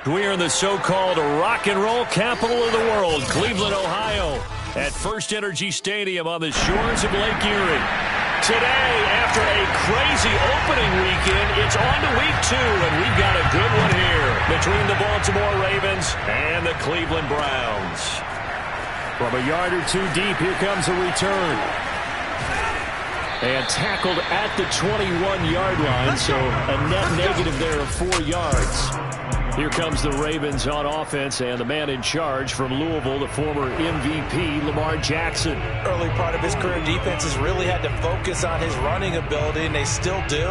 We are in the so-called rock and roll capital of the world, Cleveland, Ohio, at First Energy Stadium on the shores of Lake Erie. Today, after a crazy opening weekend, it's on to week 2, and we've got a good one here between the Baltimore Ravens and the Cleveland Browns. From a yard or two deep, here comes a return. And tackled at the 21-yard line, so a net negative there of 4 yards. Here comes the Ravens on offense, and the man in charge from Louisville, the former MVP, Lamar Jackson. Early part of his career, defenses really had to focus on his running ability, and they still do.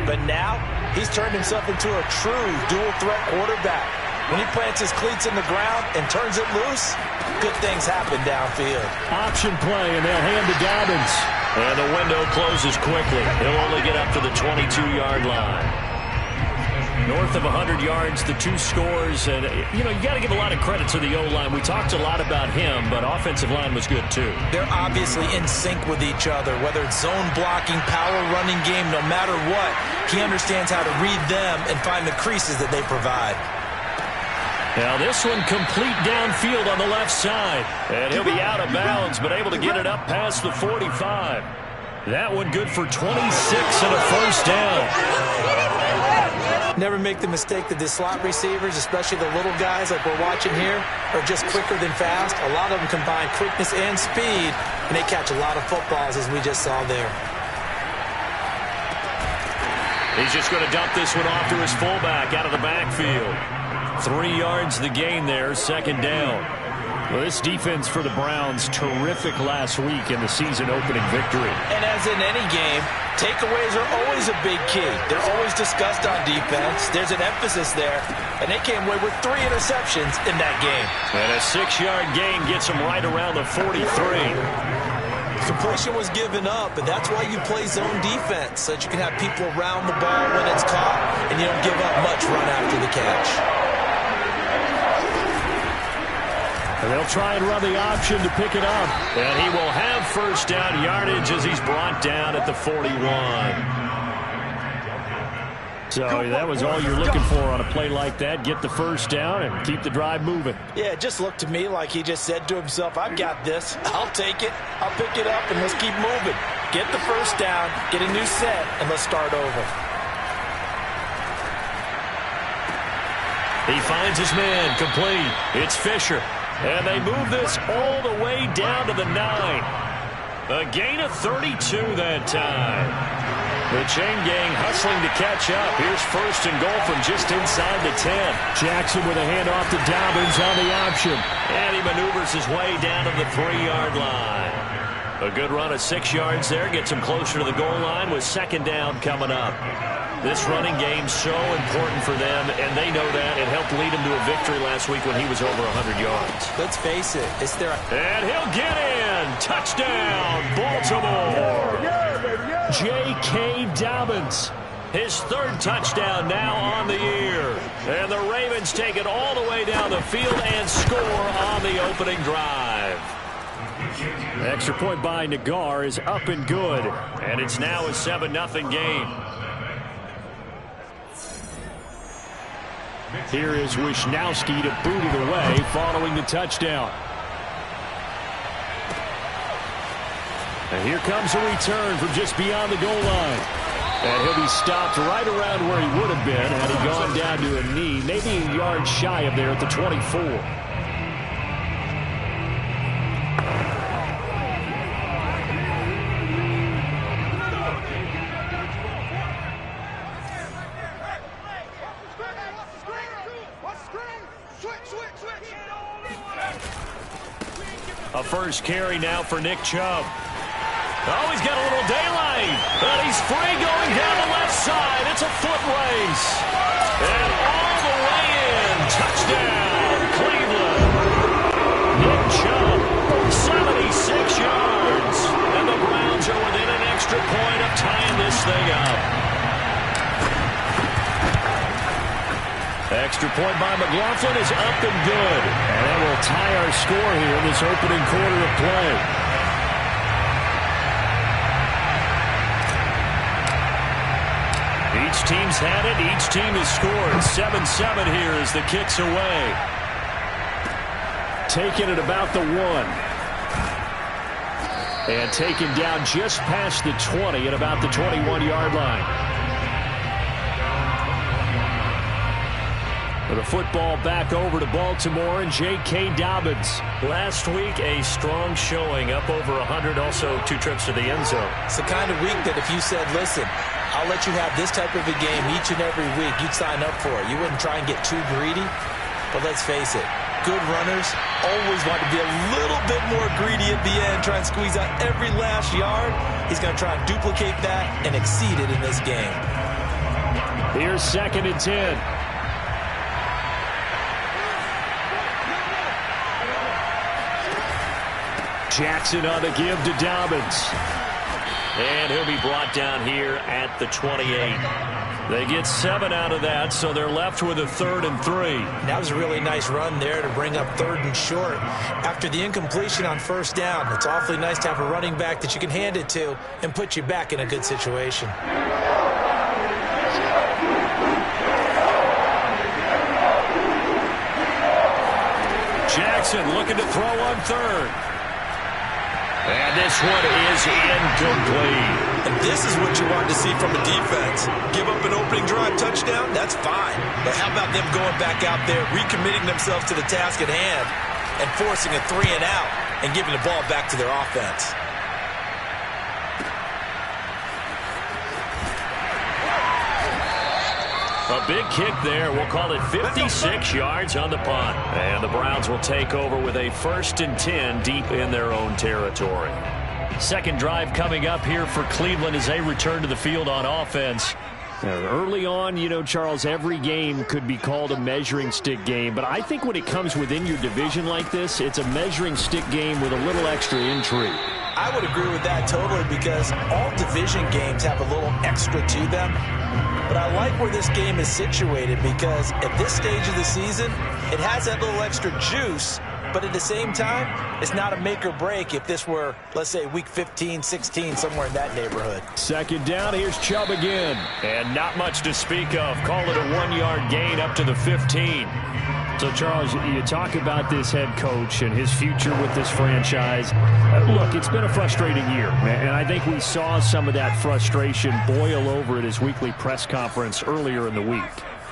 But now, he's turned himself into a true dual-threat quarterback. When he plants his cleats in the ground and turns it loose, good things happen downfield. Option play, and they'll hand to Dobbins. And the window closes quickly. He'll only get up to the 22-yard line. North of 100 yards, the 2 scores. And, you got to give a lot of credit to the O-line. We talked a lot about him, but offensive line was good, too. They're obviously in sync with each other, whether it's zone blocking, power running game, no matter what. He understands how to read them and find the creases that they provide. Now this one complete downfield on the left side. And he'll be out of bounds, but able to get it up past the 45. That one good for 26 and a first down. Never make the mistake that the slot receivers, especially the little guys like we're watching here, are just quicker than fast. A lot of them combine quickness and speed, and they catch a lot of footballs, as we just saw there. He's just going to dump this one off to his fullback out of the backfield. 3 yards the gain there, second down. Well, this defense for the Browns, terrific last week in the season-opening victory. And as in any game, takeaways are always a big key. They're always discussed on defense. There's an emphasis there, and they came away with 3 interceptions in that game. And a 6-yard gain gets them right around the 43. Completion was given up, and that's why you play zone defense, so that you can have people around the ball when it's caught, and you don't give up much run after the catch. And they'll try and run the option to pick it up. And he will have first down yardage as he's brought down at the 41. So that was all you're looking for on a play like that. Get the first down and keep the drive moving. Yeah, it just looked to me like he just said to himself, I've got this. I'll take it. I'll pick it up, and let's keep moving. Get the first down, get a new set, and let's start over. He finds his man complete. It's Fisher. And they move this all the way down to the 9. A gain of 32 that time. The chain gang hustling to catch up. Here's first and goal from just inside the 10. Jackson with a handoff to Dobbins on the option. And he maneuvers his way down to the 3-yard line. A good run of 6 yards there. Gets him closer to the goal line with second down coming up. This running game so important for them, and they know that. It helped lead him to a victory last week when he was over 100 yards. Let's face it, it's their... And he'll get in. Touchdown, Baltimore. J.K. Dobbins. His 3rd touchdown now on the year. And the Ravens take it all the way down the field and score on the opening drive. The extra point by Nagar is up and good. And it's now a 7-0 game. Here is Wisnowski to boot it away following the touchdown. And here comes a return from just beyond the goal line. And he'll be stopped right around where he would have been had he gone down to a knee, maybe a yard shy of there at the 24. A first carry now for Nick Chubb. Oh, he's got a little daylight. But he's free going down the left side. It's a foot race. And all the way in. Touchdown, Cleveland. Nick Chubb, 76 yards. And the Browns are within an extra point of tying this thing up. Extra point by McLaughlin is up and good. And that will tie our score here in this opening quarter of play. Each team's had it. Each team has scored. 7-7 here as the kick's away. Taken at about the 1. And taken down just past the 20 at about the 21-yard line. The football back over to Baltimore and J.K. Dobbins. Last week, a strong showing, up over 100, also 2 trips to the end zone. It's the kind of week that if you said, listen, I'll let you have this type of a game each and every week, you'd sign up for it. You wouldn't try and get too greedy. But let's face it, good runners always want to be a little bit more greedy at the end, try and squeeze out every last yard. He's going to try and duplicate that and exceed it in this game. Here's 2nd and 10. Jackson on the give to Dobbins. And he'll be brought down here at the 28. They get 7 out of that, so they're left with a 3rd and 3. That was a really nice run there to bring up 3rd and short. After the incompletion on 1st down, it's awfully nice to have a running back that you can hand it to and put you back in a good situation. Jackson looking to throw on 3rd. And this one is incomplete. And this is what you want to see from a defense. Give up an opening drive touchdown, that's fine. But how about them going back out there, recommitting themselves to the task at hand, and forcing a 3 and out, and giving the ball back to their offense. A big kick there. We'll call it 56 yards on the punt. And the Browns will take over with a 1st and 10 deep in their own territory. Second drive coming up here for Cleveland as they return to the field on offense. Early on, you know, Charles, every game could be called a measuring stick game. But I think when it comes within your division like this, it's a measuring stick game with a little extra intrigue. I would agree with that totally, because all division games have a little extra to them. But I like where this game is situated, because at this stage of the season, it has that little extra juice. But at the same time, it's not a make or break if this were, let's say, week 15, 16, somewhere in that neighborhood. 2nd down, here's Chubb again. And not much to speak of. Call it a 1-yard gain up to the 15. So, Charles, you talk about this head coach and his future with this franchise. Look, it's been a frustrating year, and I think we saw some of that frustration boil over at his weekly press conference earlier in the week.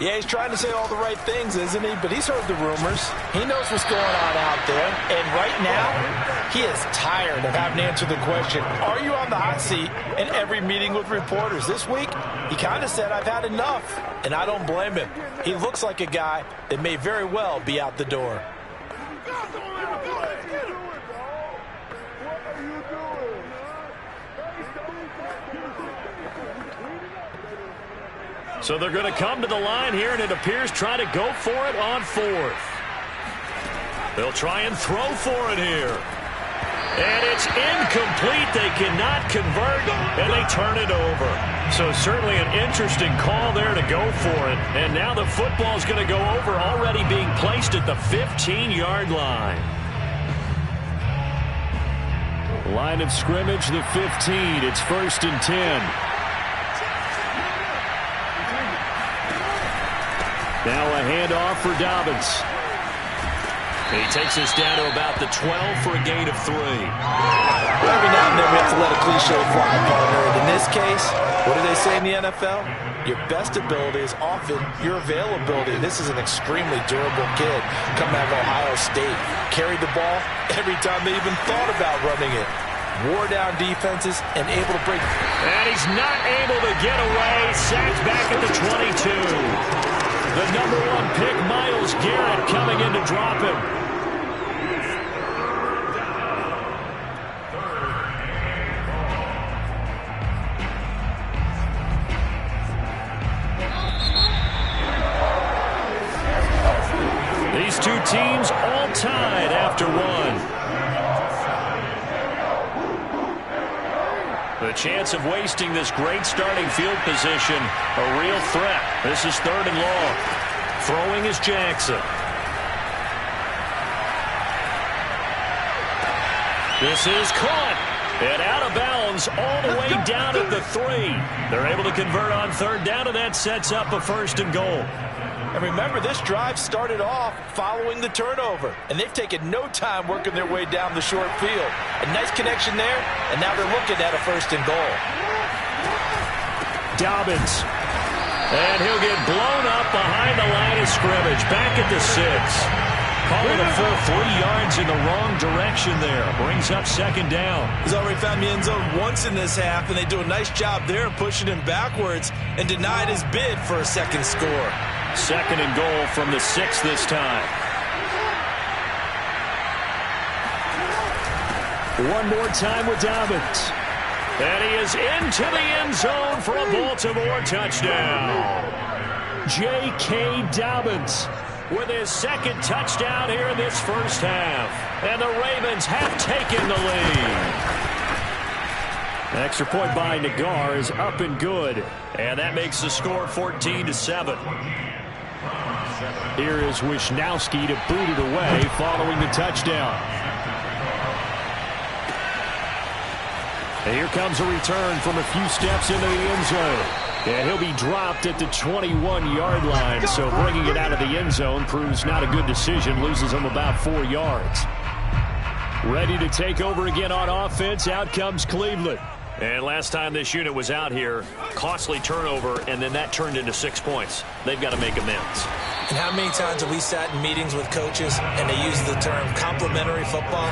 Yeah, he's trying to say all the right things, isn't he? But he's heard the rumors. He knows what's going on out there. And right now, he is tired of having to answer the question, are you on the hot seat in every meeting with reporters? This week, he kind of said, I've had enough. And I don't blame him. He looks like a guy that may very well be out the door. So they're going to come to the line here, and it appears try to go for it on 4th. They'll try and throw for it here. And it's incomplete. They cannot convert, and they turn it over. So certainly an interesting call there to go for it. And now the football's going to go over, already being placed at the 15-yard line. Line of scrimmage, the 15. It's 1st and 10. Now a handoff for Dobbins. He takes us down to about the 12 for a gain of 3. Every now and then we have to let a cliche fly, partner. And in this case, what do they say in the NFL? Your best ability is often your availability. This is an extremely durable kid coming out of Ohio State. Carried the ball every time they even thought about running it. Wore down defenses and able to break. And he's not able to get away. Sacked back at the 22. The number 1 pick, Myles Garrett, coming in to drop him. These two teams all tied after 1. The chance of wasting this great starting field position, a real threat. This is 3rd and long. Throwing is Jackson. This is caught. And out of bounds all the way down at the 3. They're able to convert on third down, and that sets up a 1st and goal. And remember, this drive started off following the turnover, and they've taken no time working their way down the short field. A nice connection there, and now they're looking at a 1st and goal. Dobbins. And he'll get blown up behind the line of scrimmage. Back at the 6. Calling a full 3 yards in the wrong direction there. Brings up 2nd down. He's already found the end zone once in this half, and they do a nice job there pushing him backwards and denied his bid for a 2nd score. 2nd and goal from the 6 this time. One more time with Dobbins. And he is into the end zone for a Baltimore touchdown. J.K. Dobbins with his 2nd touchdown here in this first half. And the Ravens have taken the lead. Extra point by Nagar is up and good. And that makes the score 14-7. Here is Wisnowski to boot it away following the touchdown. And here comes a return from a few steps into the end zone. And he'll be dropped at the 21-yard line. So bringing it out of the end zone proves not a good decision. Loses him about 4 yards. Ready to take over again on offense. Out comes Cleveland. And last time this unit was out here, costly turnover, and then that turned into 6 points. They've got to make amends. And how many times have we sat in meetings with coaches and they use the term complementary football?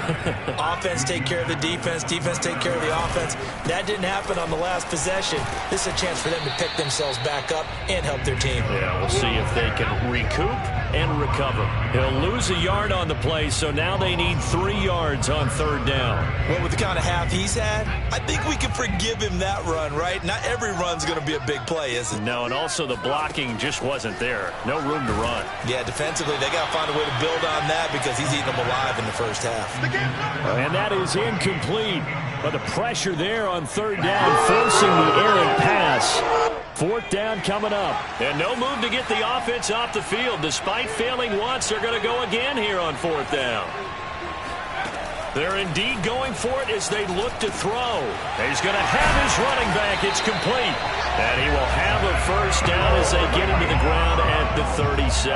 Offense take care of the defense, defense take care of the offense. That didn't happen on the last possession. This is a chance for them to pick themselves back up and help their team. Yeah, we'll see if they can recoup and recover. He'll lose a yard on the play, so now they need 3 yards on 3rd down. Well, with the kind of half he's had, I think we can forgive him that run, right? Not every run's going to be a big play, is it? No, and also the blocking just wasn't there. No room to run. Yeah, defensively, they got to find a way to build on that because he's eating them alive in the first half. And that is incomplete. But the pressure there on 3rd down, forcing the errant pass. 4th down coming up. And no move to get the offense off the field. Despite failing once, they're going to go again here on 4th down. They're indeed going for it as they look to throw. He's going to have his running back. It's complete. And he will have a 1st down as they get into the ground at the 37.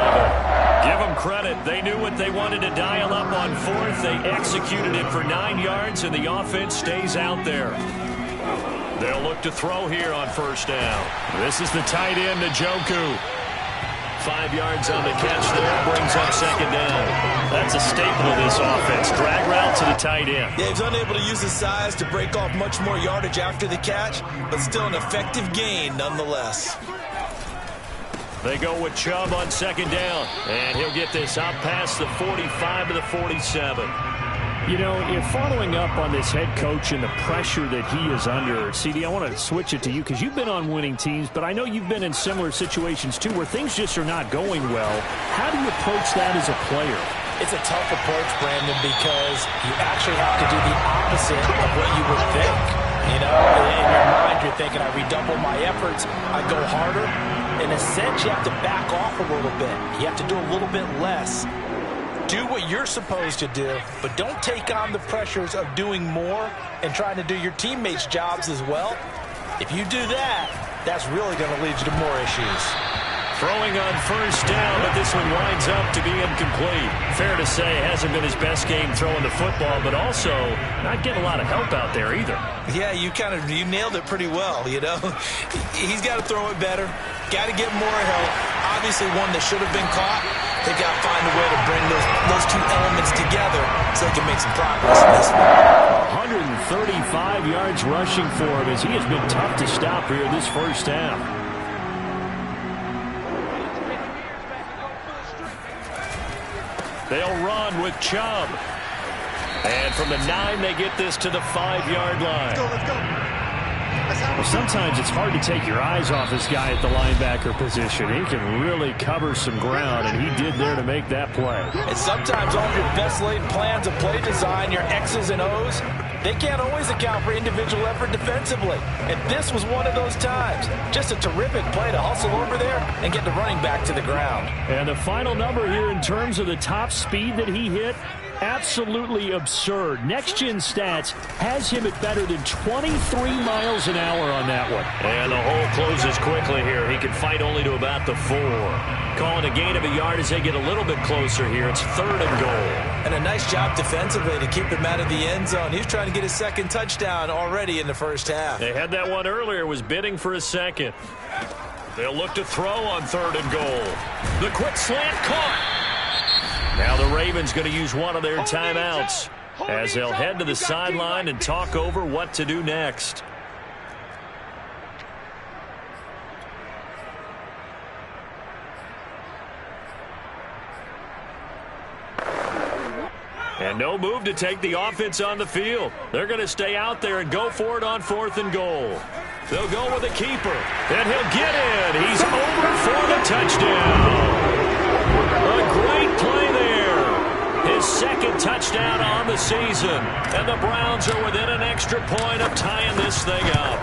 Give them credit. They knew what they wanted to dial up on 4th. They executed it for 9 yards, and the offense stays out there. They'll look to throw here on 1st down. This is the tight end, Njoku. 5 yards on the catch there, brings up 2nd down. That's a staple of this offense. Drag route to the tight end. Yeah, he's unable to use his size to break off much more yardage after the catch, but still an effective gain nonetheless. They go with Chubb on 2nd down, and he'll get this out past the 45 to the 47. You know, if following up on this head coach and the pressure that he is under, CD, I want to switch it to you because you've been on winning teams, but I know you've been in similar situations too where things just are not going well. How do you approach that as a player? It's a tough approach, Brandon, because you actually have to do the opposite of what you would think. You know, in your mind, you're thinking, I redouble my efforts, I go harder. In a sense, you have to back off a little bit. You have to do a little bit less. Do what you're supposed to do, but don't take on the pressures of doing more and trying to do your teammates' jobs as well. If you do that, that's really going to lead you to more issues. Throwing on 1st down, but this one winds up to be incomplete. Fair to say, hasn't been his best game throwing the football, but also not getting a lot of help out there either. Yeah, you nailed it pretty well, you know. He's got to throw it better, got to get more help. Obviously one that should have been caught. They got to find a way to bring those two elements together so they can make some progress in this one. 135 yards rushing for him as he has been tough to stop here this first half. They'll run with Chubb. And from the 9, they get this to the 5-yard line. Let's go. Well, sometimes it's hard to take your eyes off this guy at the linebacker position. He can really cover some ground, and he did there to make that play. And sometimes all your best laid plans of play design, your X's and O's, they can't always account for individual effort defensively. And this was one of those times. Just a terrific play to hustle over there and get the running back to the ground. And the final number here in terms of the top speed that he hit, absolutely absurd. Next-gen stats has him at better than 23 miles an hour on that one. And the hole closes quickly here. He can fight only to about the 4. Calling a gain of a yard as they get a little bit closer here. It's 3rd and goal. And a nice job defensively to keep him out of the end zone. He was trying to get his second touchdown already in the first half. They had that one earlier, was bidding for a second. They'll look to throw on 3rd and goal. The quick slant caught. Now the Ravens going to use one of their timeouts as they'll head to the sideline and talk over what to do next. And no move to take the offense on the field. They're going to stay out there and go for it on 4th and goal. They'll go with the keeper, and he'll get in. He's over for the touchdown. A great play there. His second touchdown on the season. And the Browns are within an extra point of tying this thing up.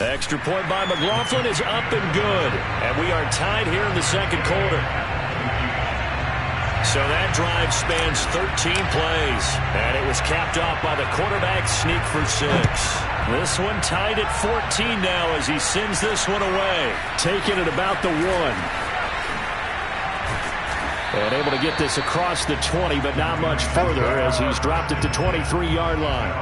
Extra point by McLaughlin is up and good. And we are tied here in the second quarter. So that drive spans 13 plays, and it was capped off by the quarterback sneak for 6. This one tied at 14 now as he sends this one away. Taking it about the 1. And able to get this across the 20, but not much further as he's dropped it to 23-yard line.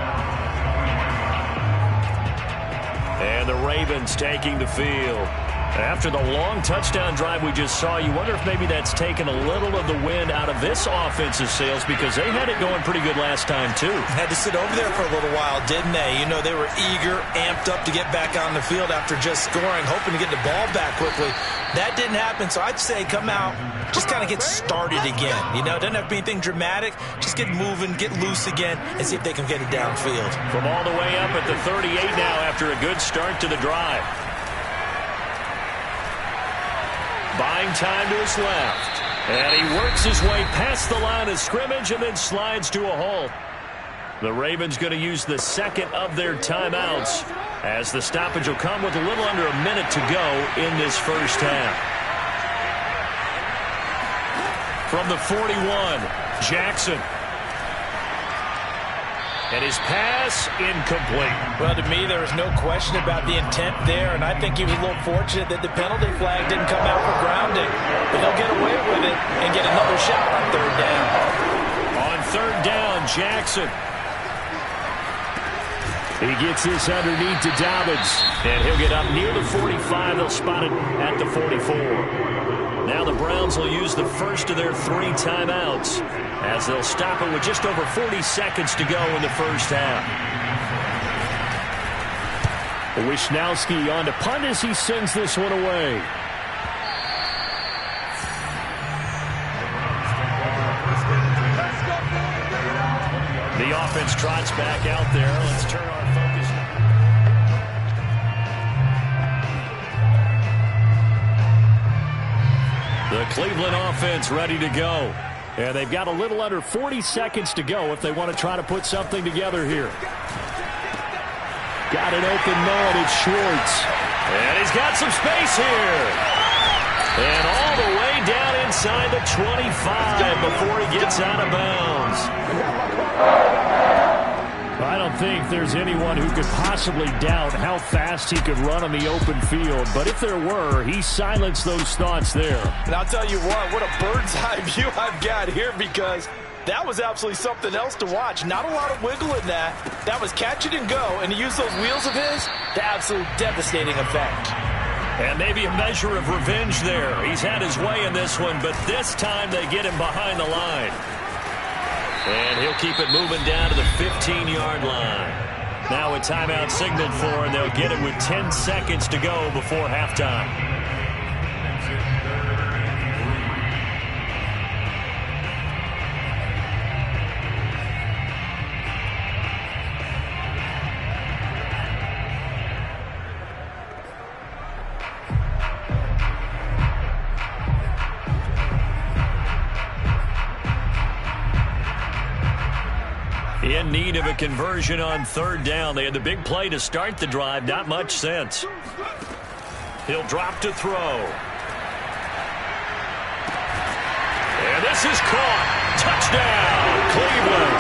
And the Ravens taking the field. After the long touchdown drive we just saw, you wonder if maybe that's taken a little of the wind out of this offensive sails because they had it going pretty good last time, too. Had to sit over there for a little while, didn't they? You know, they were eager, amped up to get back on the field after just scoring, hoping to get the ball back quickly. That didn't happen, so I'd say come out, just kind of get started again. You know, it doesn't have to be anything dramatic. Just get moving, get loose again, and see if they can get it downfield. From all the way up at the 38 now after a good start to the drive. Buying time to his left. And he works his way past the line of scrimmage and then slides to a halt. The Ravens going to use the second of their timeouts as the stoppage will come with a little under a minute to go in this first half. From the 41, Jackson. And his pass incomplete. Well, to me, there was no question about the intent there, and I think he was a little fortunate that the penalty flag didn't come out for grounding. But they'll get away with it and get another shot on 3rd down. On 3rd down, Jackson. He gets this underneath to Dobbins. And he'll get up near the 45. They'll spot it at the 44. Now the Browns will use the first of their 3 timeouts as they'll stop it with just over 40 seconds to go in the first half. Wishnowski on to punt as he sends this one away. The offense trots back out there. Let's turn our focus. The Cleveland offense ready to go. And they've got a little under 40 seconds to go if they want to try to put something together here. Got an open man, it's Schwartz. And he's got some space here. And all the way down inside the 25 before he gets out of bounds. I don't think there's anyone who could possibly doubt how fast he could run on the open field. But if there were, he silenced those thoughts there. And I'll tell you what a bird's eye view I've got here because that was absolutely something else to watch. Not a lot of wiggle in that. That was catch it and go. And he used those wheels of his to absolute devastating effect. And maybe a measure of revenge there. He's had his way in this one, but this time they get him behind the line. And he'll keep it moving down to the 15-yard line. Now a timeout signaled for, and they'll get it with 10 seconds to go before halftime. In need of a conversion on 3rd down. They had the big play to start the drive. Not much sense. He'll drop to throw. And this is caught. touchdown, Cleveland.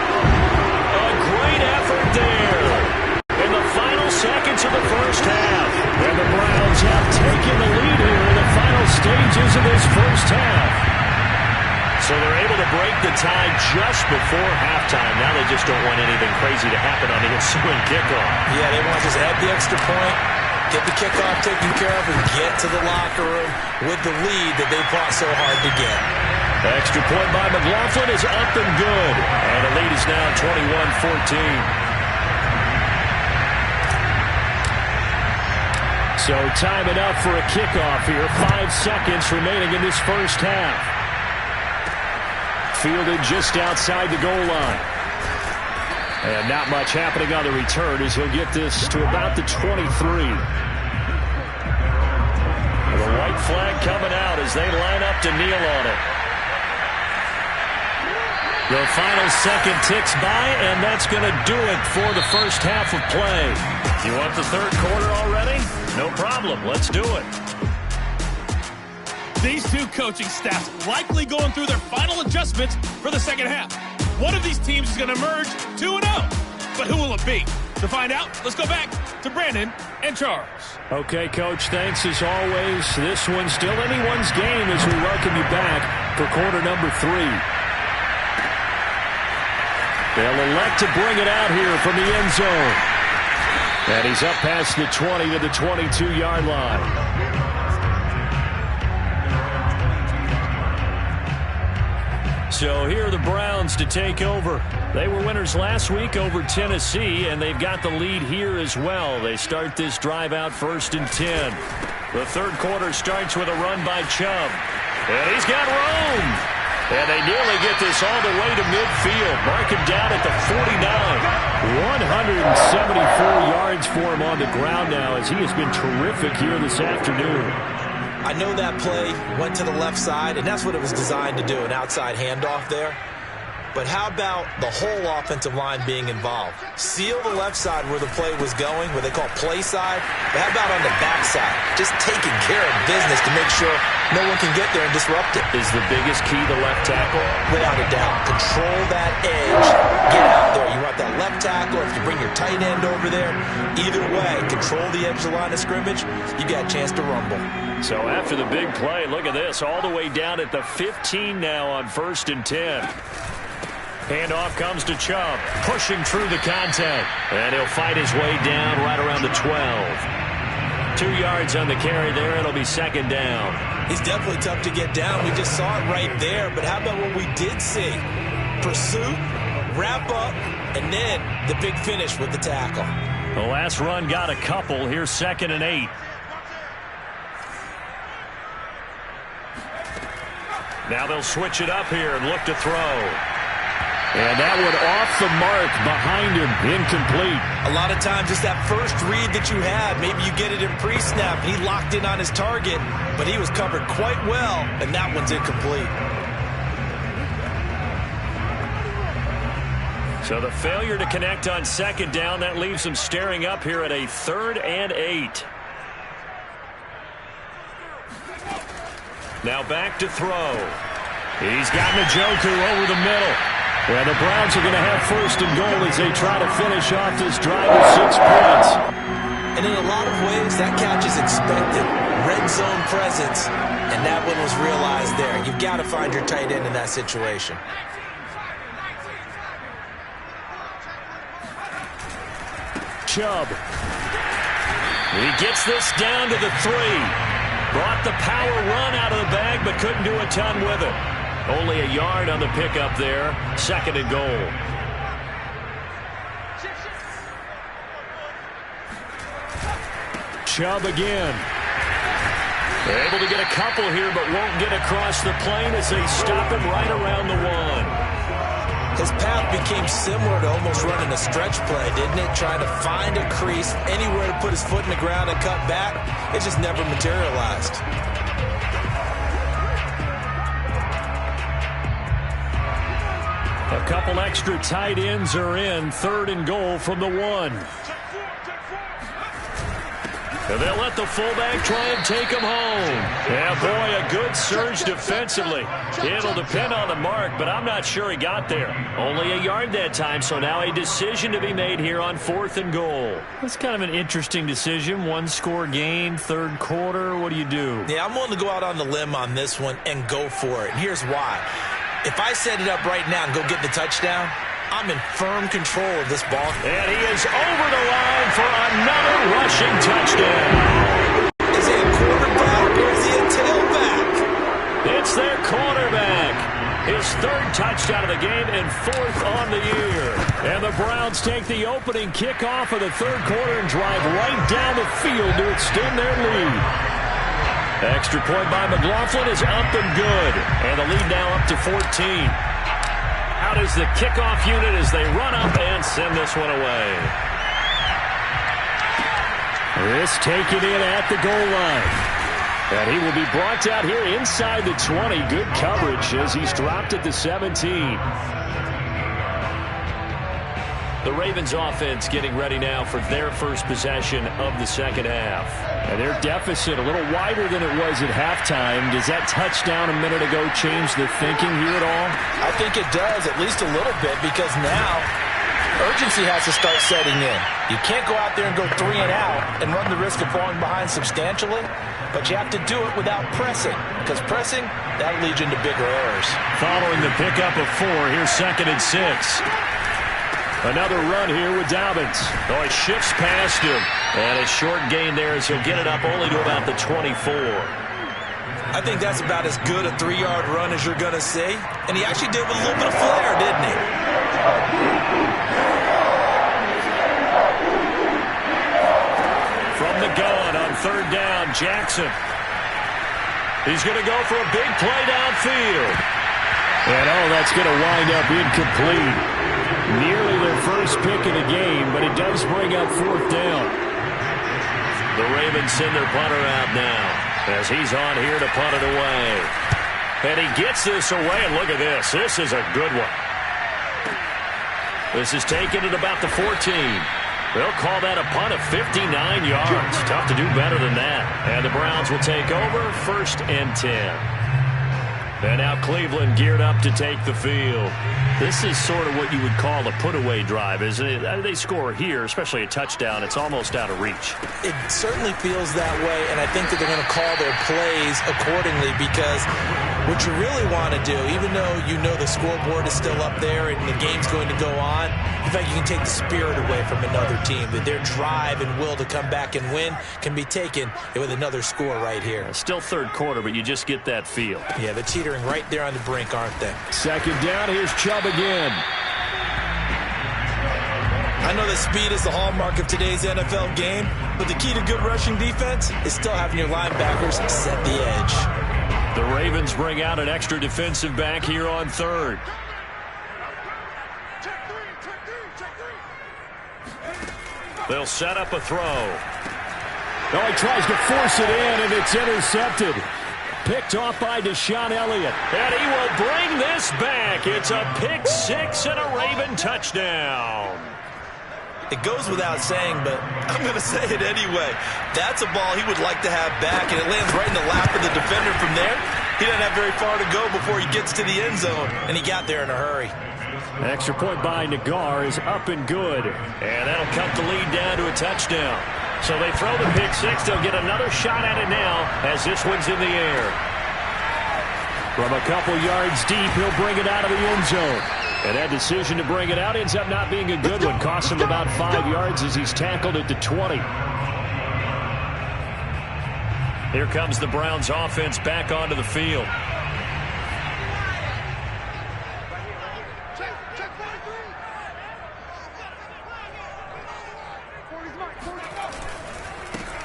A great effort there. In the final seconds of the first half. And the Browns have taken the lead here in the final stages of this first half. So they're able to break the tie just before halftime. Now they just don't want anything crazy to happen on the ensuing kickoff. Yeah, they want to just add the extra point, get the kickoff taken care of, and get to the locker room with the lead that they fought so hard to get. Extra point by McLaughlin is up and good. And the lead is now 21-14. So time enough for a kickoff here. 5 seconds remaining in this first half. Fielded just outside the goal line. And not much happening on the return as he'll get this to about the 23. The white flag coming out as they line up to kneel on it. The final second ticks by, and that's going to do it for the first half of play. You want the third quarter already? No problem. Let's do it. These two coaching staffs likely going through their final adjustments for the second half. One of these teams is going to emerge 2-0. But who will it be? To find out, let's go back to Brandon and Charles. Okay, Coach, thanks as always. This one's still anyone's game as we welcome you back for quarter number 3. They'll elect to bring it out here from the end zone. And he's up past the 20 to the 22-yard line. So here are the Browns to take over. They were winners last week over Tennessee, and they've got the lead here as well. They start this drive out 1st and 10. The third quarter starts with a run by Chubb. And he's got room. And they nearly get this all the way to midfield. Mark him down at the 49. 174 yards for him on the ground now as he has been terrific here this afternoon. I know that play went to the left side, and that's what it was designed to do, an outside handoff there. But how about the whole offensive line being involved? Seal the left side where the play was going, where they call play side. But how about on the back side? Just taking care of business to make sure no one can get there and disrupt it. Is the biggest key the left tackle? Without a doubt. Control that edge. Get out there. You want that left tackle. If you bring your tight end over there, either way, control the edge of the line of scrimmage, you got a chance to rumble. So after the big play, look at this, all the way down at the 15 now on 1st and 10. Handoff comes to Chubb, pushing through the contact. And he'll fight his way down right around the 12. 2 yards on the carry there. It'll be 2nd down. He's definitely tough to get down. We just saw it right there. But how about what we did see? Pursuit, wrap up, and then the big finish with the tackle. The last run got a couple. Here's 2nd and 8. Now they'll switch it up here and look to throw. And that one off the mark behind him, incomplete. A lot of times it's that first read that you have. Maybe you get it in pre-snap, and he locked in on his target, but he was covered quite well, and that one's incomplete. So the failure to connect on 2nd down, that leaves him staring up here at a 3rd and 8. Now back to throw. He's got Njoku over the middle. And the Browns are going to have 1st and goal as they try to finish off this drive with 6 points. And in a lot of ways, that catch is expected. Red zone presence, and that one was realized there. You've got to find your tight end in that situation. Chubb. He gets this down to the 3. Brought the power run out of the bag, but couldn't do a ton with it. Only a yard on the pickup there. 2nd and goal. Chubb again. They're able to get a couple here, but won't get across the plane as they stop him right around the 1. His path became similar to almost running a stretch play, didn't it? Trying to find a crease, anywhere to put his foot in the ground and cut back. It just never materialized. A couple extra tight ends are in. 3rd and goal from the 1. And they'll let the fullback try and take him home. Yeah, boy, a good surge defensively. It'll depend on the mark, but I'm not sure he got there. Only a yard that time, so now a decision to be made here on 4th and goal. That's kind of an interesting decision. One-score game, third quarter. What do you do? Yeah, I'm willing to go out on the limb on this one and go for it. And here's why. If I set it up right now and go get the touchdown, I'm in firm control of this ball. And he is over the line for another rushing touchdown. Is he a quarterback or is he a tailback? It's their quarterback. His third touchdown of the game and 4th on the year. And the Browns take the opening kickoff of the third quarter and drive right down the field to extend their lead. Extra point by McLaughlin is up and good. And the lead now up to 14. Out is the kickoff unit as they run up and send this one away. This taken in at the goal line. And he will be brought out here inside the 20. Good coverage as he's dropped at the 17. The Ravens offense getting ready now for their first possession of the second half. And their deficit a little wider than it was at halftime. Does that touchdown a minute ago change the thinking here at all? I think it does, at least a little bit, because now urgency has to start setting in. You can't go out there and go 3 and out and run the risk of falling behind substantially, but you have to do it without pressing, because pressing, that'll lead you into bigger errors. Following the pickup of 4, here's 2nd and 6. Another run here with Dobbins. Oh, he shifts past him. And a short gain there as he'll get it up only to about the 24. I think that's about as good a 3-yard run as you're going to see. And he actually did with a little bit of flair, didn't he? From the gun on 3rd down, Jackson. He's going to go for a big play downfield. And, oh, that's going to wind up incomplete. Nearly their first pick in the game, but it does bring up 4th down. The Ravens send their punter out now as he's on here to punt it away. And he gets this away, and look at this. This is a good one. This is taken at about the 14. They'll call that a punt of 59 yards. Tough to do better than that. And the Browns will take over 1st and 10. And now Cleveland geared up to take the field. This is sort of what you would call a put-away drive, isn't it? They score here, especially a touchdown. It's almost out of reach. It certainly feels that way, and I think that they're going to call their plays accordingly, because what you really want to do, even though you know the scoreboard is still up there and the game's going to go on, in fact, you can take the spirit away from another team, that their drive and will to come back and win can be taken with another score right here. Still third quarter, but you just get that feel. Yeah, they're teetering right there on the brink, aren't they? 2nd down, here's Chubb again. I know that speed is the hallmark of today's NFL game, but the key to good rushing defense is still having your linebackers set the edge. The Ravens bring out an extra defensive back here on 3rd. They'll set up a throw. Oh, he tries to force it in, and it's intercepted. Picked off by Deshaun Elliott. And he will bring this back. It's a pick 6 and a Raven touchdown. It goes without saying, but I'm going to say it anyway. That's a ball he would like to have back, and it lands right in the lap of the defender from there. He doesn't have very far to go before he gets to the end zone, and he got there in a hurry. Extra point by Nagar is up and good. And that'll cut the lead down to a touchdown. So they throw the pick 6. They'll get another shot at it now as this one's in the air. From a couple yards deep, he'll bring it out of the end zone. And that decision to bring it out ends up not being a good one. Costs him about 5 yards as he's tackled at the 20. Here comes the Browns offense back onto the field.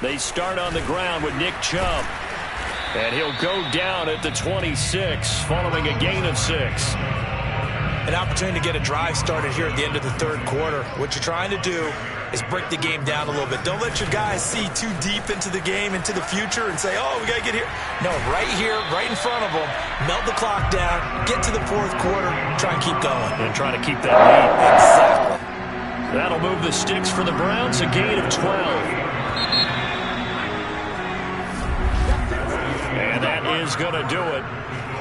They start on the ground with Nick Chubb. And he'll go down at the 26, following a gain of 6. An opportunity to get a drive started here at the end of the third quarter. What you're trying to do is break the game down a little bit. Don't let your guys see too deep into the game, into the future, and say, oh, we got to get here. No, right here, right in front of them, melt the clock down, get to the fourth quarter, try and keep going. And try to keep that lead. Exactly. That'll move the sticks for the Browns, a gain of 12. is going to do it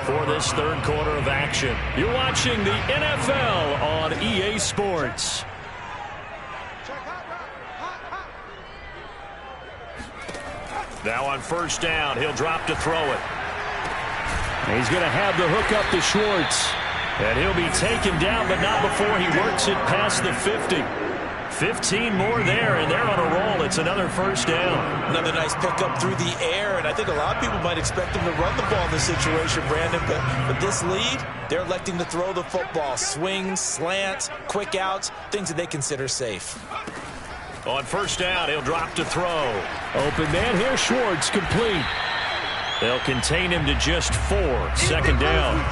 for this third quarter of action. You're watching the NFL on EA Sports. Now on first down, he'll drop to throw it. He's going to have the hook up to Schwartz. And he'll be taken down, but not before he works it past the 50. 15 more there, and they're on a roll. It's another first down. Another nice pickup through the air, and I think a lot of people might expect him to run the ball in this situation, Brandon, but this lead, they're electing to throw the football. Swings, slants, quick outs, things that they consider safe. On first down, he'll drop to throw. Open man here, Schwartz, complete. They'll contain him to just 4. Second down.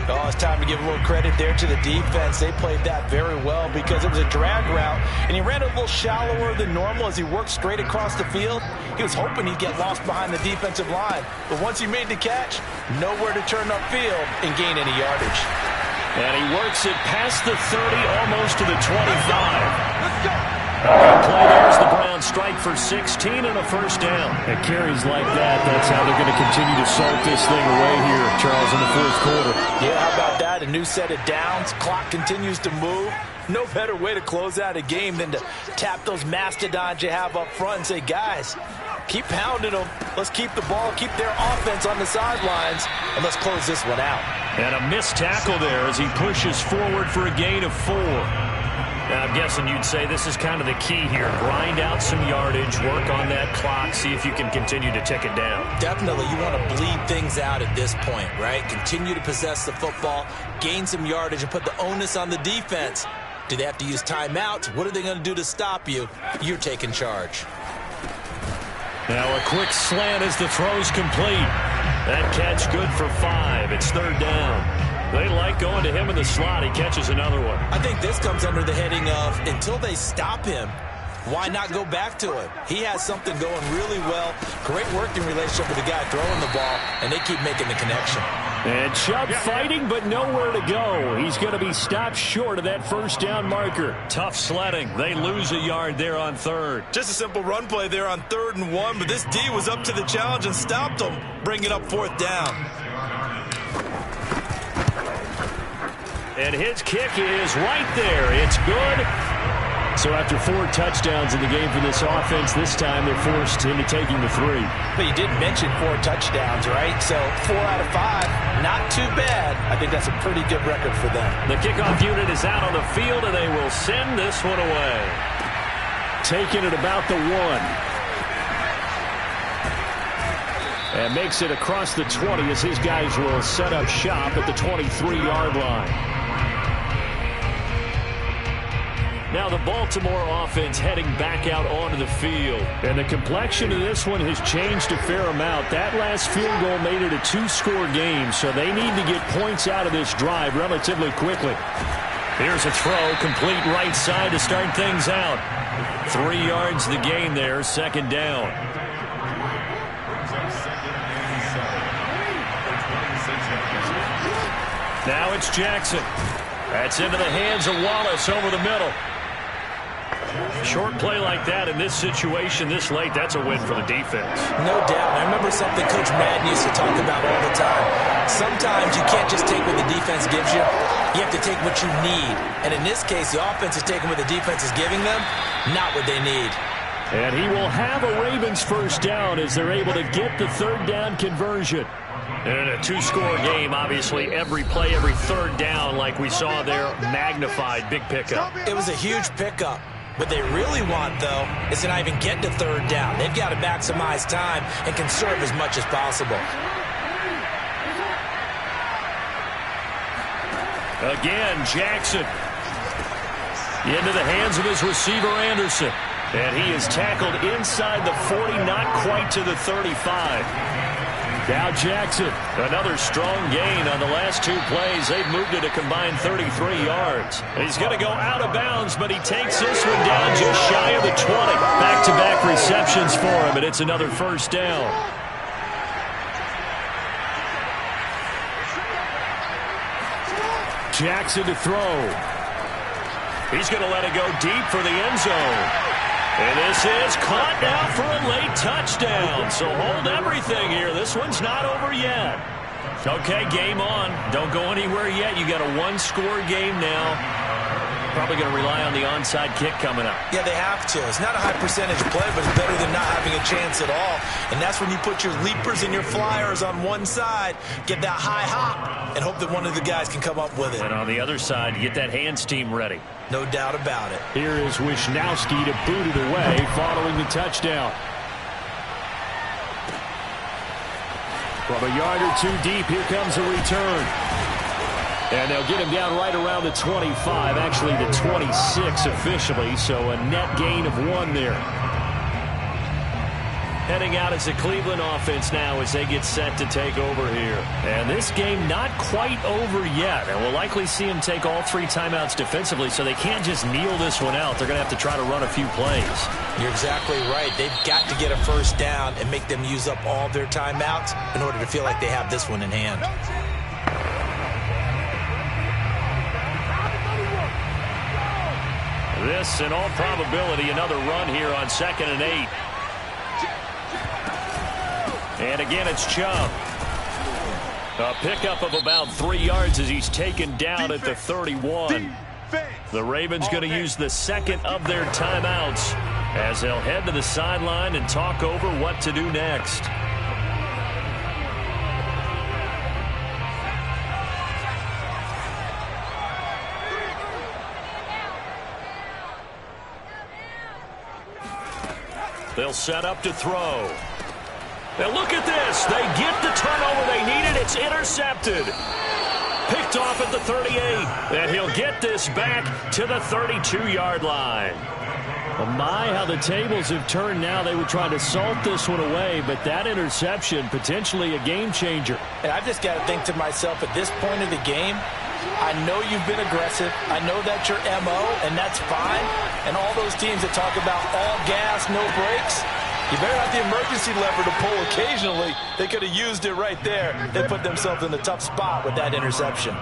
Oh, it's time to give a little credit there to the defense. They played that very well because it was a drag route, and he ran a little shallower than normal as he worked straight across the field. He was hoping he'd get lost behind the defensive line, but once he made the catch, nowhere to turn upfield and gain any yardage. And he works it past the 30, almost to the 25. Let's go. Play there's the Browns strike for 16 and a first down. At carries like that, that's how they're going to continue to salt this thing away here, Charles, in the fourth quarter. Yeah, how about that? A new set of downs. Clock continues to move. No better way to close out a game than to tap those mastodons you have up front and say, guys, keep pounding them. Let's keep the ball, keep their offense on the sidelines, and let's close this one out. And a missed tackle there as he pushes forward for a gain of 4. Now, I'm guessing you'd say this is kind of the key here. Grind out some yardage, work on that clock, see if you can continue to tick it down. Definitely. You want to bleed things out at this point, right? Continue to possess the football, gain some yardage, and put the onus on the defense. Do they have to use timeouts? What are they going to do to stop you? You're taking charge. Now a quick slant as the throw's complete. That catch good for 5. It's third down. They like going to him in the slot. He catches another one. I think this comes under the heading of until they stop him, why not go back to it? He has something going really well. Great working relationship with the guy throwing the ball, and they keep making the connection. And Chubb fighting, but nowhere to go. He's going to be stopped short of that first down marker. Tough sledding. They lose a yard there on third. Just a simple run play there on 3rd and 1, but this D was up to the challenge and stopped him, bringing up 4th down. And his kick is right there. It's good. So after 4 touchdowns in the game for this offense, this time they're forced into taking the 3. But you did mention 4 touchdowns, right? So 4 out of 5, not too bad. I think that's a pretty good record for them. The kickoff unit is out on the field, and they will send this one away. Taking it about the 1. And makes it across the 20 as his guys will set up shop at the 23-yard line. Now the Baltimore offense heading back out onto the field. And the complexion of this one has changed a fair amount. That last field goal made it a 2-score game, so they need to get points out of this drive relatively quickly. Here's a throw, complete right side to start things out. 3 yards the gain there, second down. Now it's Jackson. That's into the hands of Wallace over the middle. Short play like that in this situation this late, that's a win for the defense. No doubt. I remember something Coach Madden used to talk about all the time. Sometimes you can't just take what the defense gives you. You have to take what you need. And in this case, the offense is taking what the defense is giving them, not what they need. And he will have a Ravens first down as they're able to get the third down conversion. And a 2-score game, obviously, every play, every third down, like we saw there, magnified, big pickup. It was a huge pickup. What they really want, though, is to not even get to third down. They've got to maximize time and conserve as much as possible. Again, Jackson. Into the hands of his receiver, Anderson. And he is tackled inside the 40, not quite to the 35. Now Jackson. Another strong gain on the last 2 plays. They've moved it a combined 33 yards. He's going to go out of bounds, but he takes this one down just shy of the 20. Back-to-back receptions for him, and it's another first down. Jackson to throw. He's going to let it go deep for the end zone. And this is caught now for a late touchdown. So hold everything here. This one's not over yet. Okay, game on. Don't go anywhere yet. You got a one-score game now. Probably going to rely on the onside kick coming up. Yeah, they have to. It's not a high percentage play, but it's better than not having a chance at all. And that's when you put your leapers and your flyers on one side, get that high hop, and hope that one of the guys can come up with it. And on the other side, you get that hands team ready. No doubt about it. Here is Wisnowski to boot it away following the touchdown. From a yard or two deep, here comes a return. And they'll get him down right around the 25, actually the 26 officially, so a net gain of 1 there. Heading out as the Cleveland offense now as they get set to take over here. And this game not quite over yet, and we'll likely see them take all 3 timeouts defensively, so they can't just kneel this one out. They're going to have to try to run a few plays. You're exactly right. They've got to get a first down and make them use up all their timeouts in order to feel like they have this one in hand. This, in all probability, another run here on 2nd and 8. And again, it's Chubb. A pickup of about 3 yards as he's taken down at the 31. The Ravens going to use the second of their timeouts as they'll head to the sideline and talk over what to do next. They'll set up to throw. Now look at this. They get the turnover they needed. It's intercepted. Picked off at the 38. And he'll get this back to the 32-yard line. Well, my, how the tables have turned now. They were trying to salt this one away, but that interception, potentially a game changer. And I've just got to think to myself, at this point of the game, I know you've been aggressive. I know that's your MO, and that's fine. And all those teams that talk about all gas, no brakes, you better have the emergency lever to pull occasionally. They could have used it right there. They put themselves in a tough spot with that interception.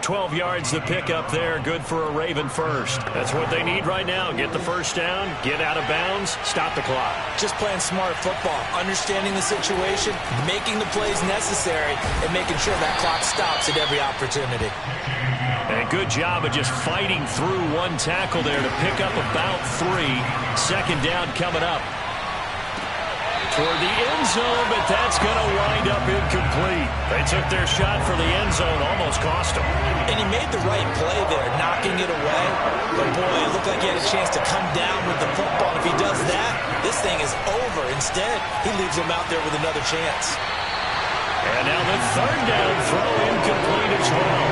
12 yards to pick up there. Good for a Raven first. That's what they need right now. Get the first down, get out of bounds, stop the clock. Just playing smart football, understanding the situation, making the plays necessary, and making sure that clock stops at every opportunity. And a good job of just fighting through one tackle there to pick up about 3. Second down coming up. Toward the end zone, but that's going to wind up incomplete. They took their shot for the end zone, almost cost him. And he made the right play there, knocking it away. But boy, it looked like he had a chance to come down with the football. If he does that, this thing is over. Instead, he leaves him out there with another chance. And now the third down throw incomplete as well.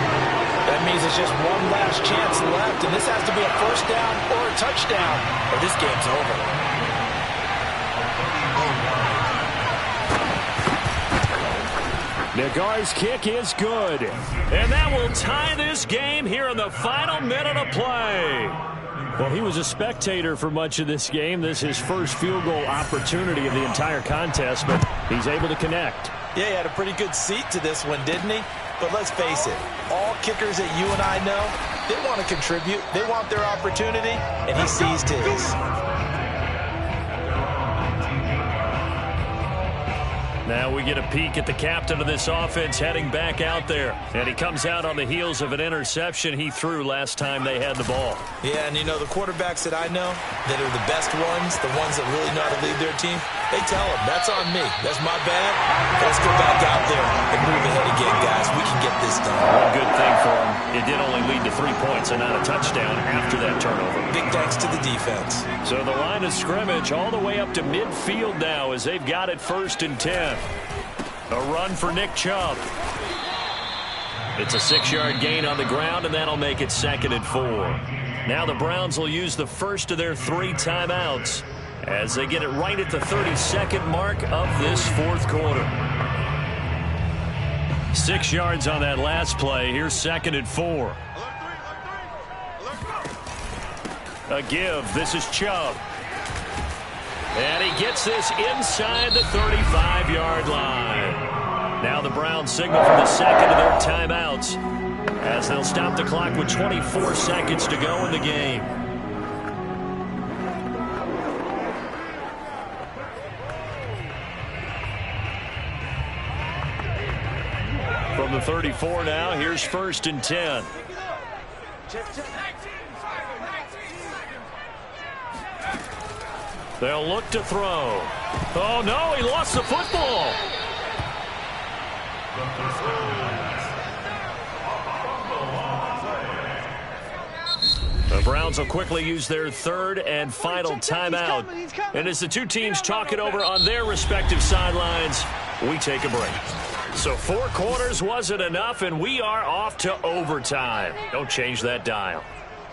That means it's just one last chance left, and this has to be a first down or a touchdown, or this game's over. Nagar's kick is good. And that will tie this game here in the final minute of play. Well, he was a spectator for much of this game. This is his first field goal opportunity of the entire contest, but he's able to connect. Yeah, he had a pretty good seat to this one, didn't he? But let's face it, all kickers that you and I know, they want to contribute. They want their opportunity, and he seized his. Now we get a peek at the captain of this offense heading back out there. And he comes out on the heels of an interception he threw last time they had the ball. Yeah, and you know, the quarterbacks that I know that are the best ones, the ones that really know how to lead their team, they tell them, that's on me. That's my bad. Let's go back out there and move ahead again, guys. We can get this done. One good thing for him, it did only lead to 3 points and not a touchdown after that turnover. Big thanks to the defense. So the line of scrimmage all the way up to midfield now as they've got it 1st and 10. A run for Nick Chubb. It's a 6-yard gain on the ground, and that'll make it 2nd and 4. Now the Browns will use the first of their 3 timeouts as they get it right at the 32nd mark of this 4th quarter. 6 yards on that last play. Here's 2nd and 4. A give. This is Chubb. And he gets this inside the 35-yard line. Now the Browns signal for the second of their timeouts as they'll stop the clock with 24 seconds to go in the game. From the 34 now, here's 1st and 10. They'll look to throw. Oh, no, he lost the football. The Browns will quickly use their 3rd and final timeout. And as the two teams talk it over on their respective sidelines, we take a break. So 4 quarters wasn't enough, and we are off to overtime. Don't change that dial.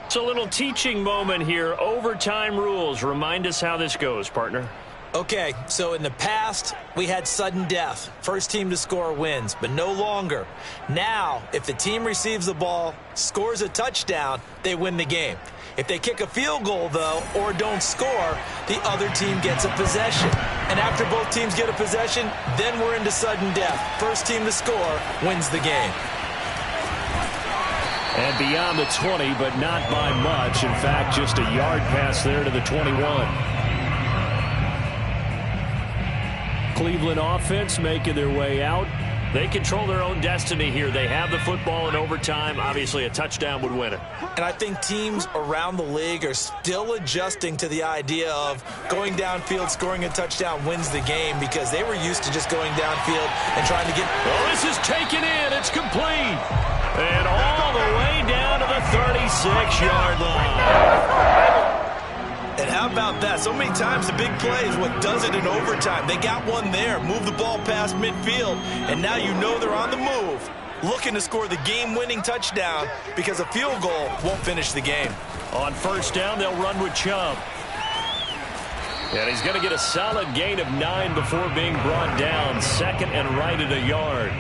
It's a little teaching moment here. Overtime rules. Remind us how this goes, partner. Okay, so in the past, we had sudden death. First team to score wins, but no longer. Now, if the team receives the ball, scores a touchdown, they win the game. If they kick a field goal, though, or don't score, the other team gets a possession. And after both teams get a possession, then we're into sudden death. First team to score wins the game. And beyond the 20, but not by much. In fact, just a yard pass there to the 21. Cleveland offense making their way out. They control their own destiny here. They have the football in overtime. Obviously, a touchdown would win it. And I think teams around the league are still adjusting to the idea of going downfield, scoring a touchdown wins the game, because they were used to just going downfield and trying to get... Well, this is taken in. It's complete. And all the way down to the 36-yard line. And how about that? So many times the big play is what does it in overtime. They got one there, move the ball past midfield, and now you know they're on the move, looking to score the game-winning touchdown, because a field goal won't finish the game. On 1st down, they'll run with Chubb. And he's going to get a solid gain of 9 before being brought down. 2nd and right at a yard.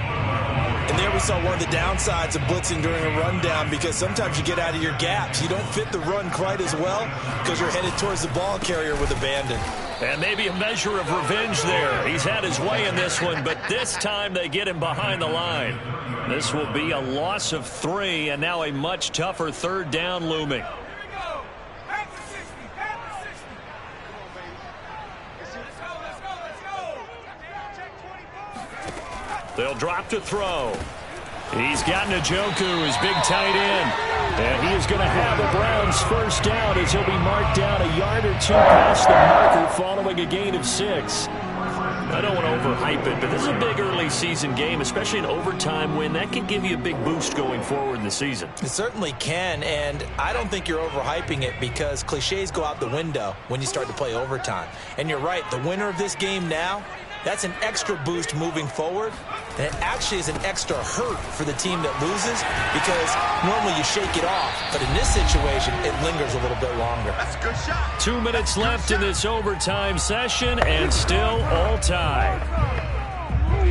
And there we saw one of the downsides of blitzing during a rundown, because sometimes you get out of your gaps. You don't fit the run quite as well because you're headed towards the ball carrier with abandon. And maybe a measure of revenge there. He's had his way in this one, but this time they get him behind the line. This will be a loss of 3, and now a much tougher 3rd down looming. They'll drop to throw. He's got Njoku, his big tight end. And he is going to have the Browns 1st down as he'll be marked down a yard or 2 past the marker following a gain of 6. I don't want to overhype it, but this is a big early season game, especially an overtime win. That can give you a big boost going forward in the season. It certainly can, and I don't think you're overhyping it, because cliches go out the window when you start to play overtime. And you're right, the winner of this game now, that's an extra boost moving forward, and it actually is an extra hurt for the team that loses, because normally you shake it off, but in this situation, it lingers a little bit longer. That's a good shot. 2 minutes left in this overtime session, and still all tied.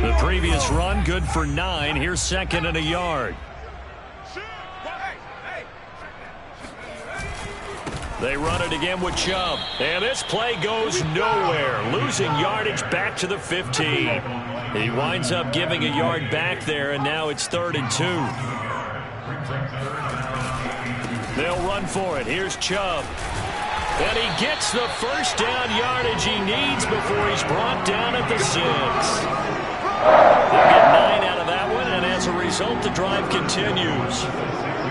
The previous run good for 9. Here's 2nd and a yard. They run it again with Chubb. And this play goes nowhere. Losing yardage back to the 15. He winds up giving a yard back there, and now it's 3rd and 2. They'll run for it. Here's Chubb. And he gets the 1st down yardage he needs before he's brought down at the 6. They'll get 9 out of that one, and as a result, the drive continues.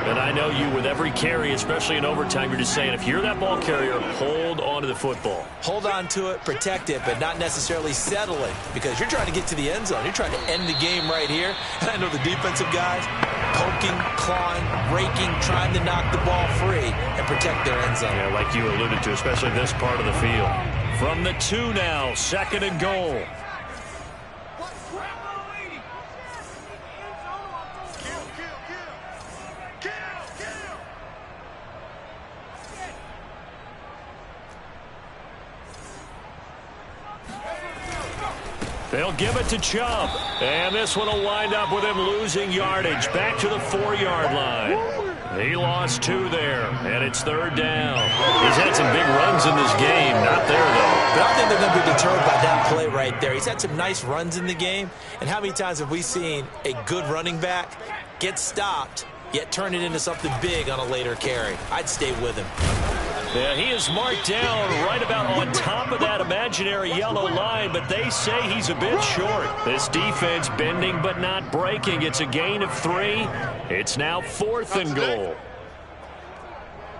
And I know you, with every carry, especially in overtime, you're just saying, if you're that ball carrier, hold on to the football. Hold on to it, protect it, but not necessarily settle it, because you're trying to get to the end zone. You're trying to end the game right here. And I know the defensive guys poking, clawing, raking, trying to knock the ball free and protect their end zone. Yeah, like you alluded to, especially this part of the field. From the 2 now, 2nd and goal. They'll give it to Chubb. And this one will wind up with him losing yardage back to the 4-yard line. He lost 2 there, and it's 3rd down. He's had some big runs in this game. Not there, though. But I think they're going to be deterred by that play right there. He's had some nice runs in the game. And how many times have we seen a good running back get stopped, yet turn it into something big on a later carry? I'd stay with him. Yeah, he is marked down right about on top of that imaginary yellow line, but they say he's a bit short. This defense bending but not breaking. It's a gain of 3. It's now 4th and goal.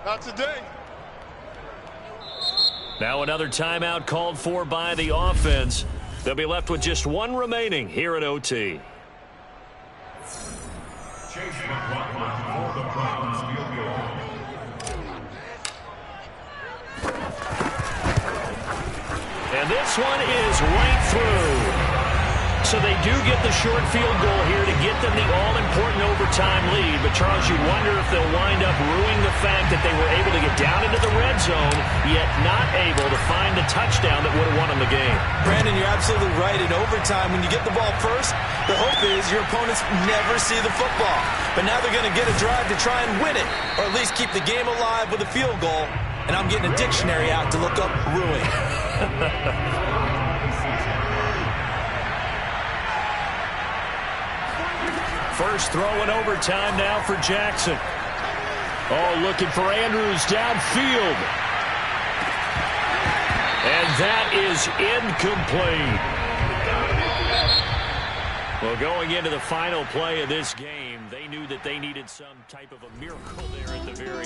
Not today. Now another timeout called for by the offense. They'll be left with just 1 remaining here at OT. And this one is right through. So they do get the short field goal here to get them the all-important overtime lead. But, Charles, you wonder if they'll wind up ruining the fact that they were able to get down into the red zone, yet not able to find the touchdown that would have won them the game. Brandon, you're absolutely right. In overtime, when you get the ball first, the hope is your opponents never see the football. But now they're going to get a drive to try and win it, or at least keep the game alive with a field goal. And I'm getting a dictionary out to look up ruin. First throw in overtime now for Jackson. Oh, looking for Andrews downfield. And that is incomplete. Well, going into the final play of this game, they knew that they needed some type of a miracle there at the very